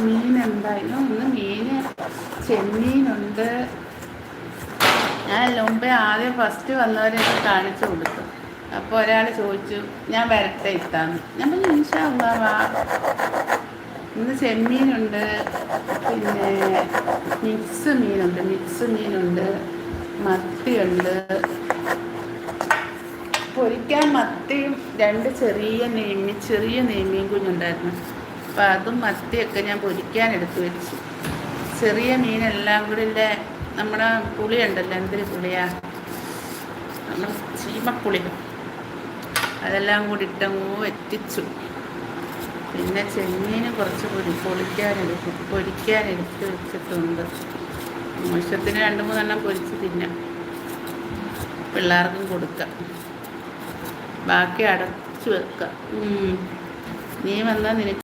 മീൻ എന്തായാലും ഇന്ന് മീന് ചെമ്മീനുണ്ട്. ഞാൻ മുമ്പേ ആദ്യം ഫസ്റ്റ് വന്നവരെയൊക്കെ കാണിച്ചു കൊടുത്തു. അപ്പോൾ ഒരാൾ ചോദിച്ചു ഞാൻ വരട്ടെ ഇത്താന്ന്. ഞാൻ പറഞ്ഞു ഇൻഷാ അല്ലാഹ് വാ. ഇന്ന് ചെമ്മീനുണ്ട്, പിന്നെ മിക്സ് മീനുണ്ട്, മത്തിയുണ്ട്. പൊരിക്കാൻ മത്തിയും 2 ചെറിയ നെയ്മീൻ കുഞ്ഞുണ്ടായിരുന്നു. അപ്പോൾ അതും മത്തിയൊക്കെ ഞാൻ പൊരിക്കാൻ എടുത്തു വെച്ചു. ചെറിയ മീനെല്ലാം കൂടി നമ്മുടെ പുളി ഉണ്ടല്ലോ, എന്തൊരു പുളിയാ, നമ്മൾ ചീമപ്പുളി, അതെല്ലാം കൂടി ഇട്ടങ്ങ് വറ്റിച്ചു. പിന്നെ ചെമ്മീന് കുറച്ച് പൊരിക്കാൻ എടുത്ത് വെച്ചിട്ടുണ്ട്. ആവശ്യത്തിന് 2-3 എണ്ണം പൊരിച്ച് തിന്നാം, പിള്ളേർക്കും കൊടുക്കാം, ബാക്കി അടച്ചു വെക്കാം. നീ വന്നാൽ നിനക്ക്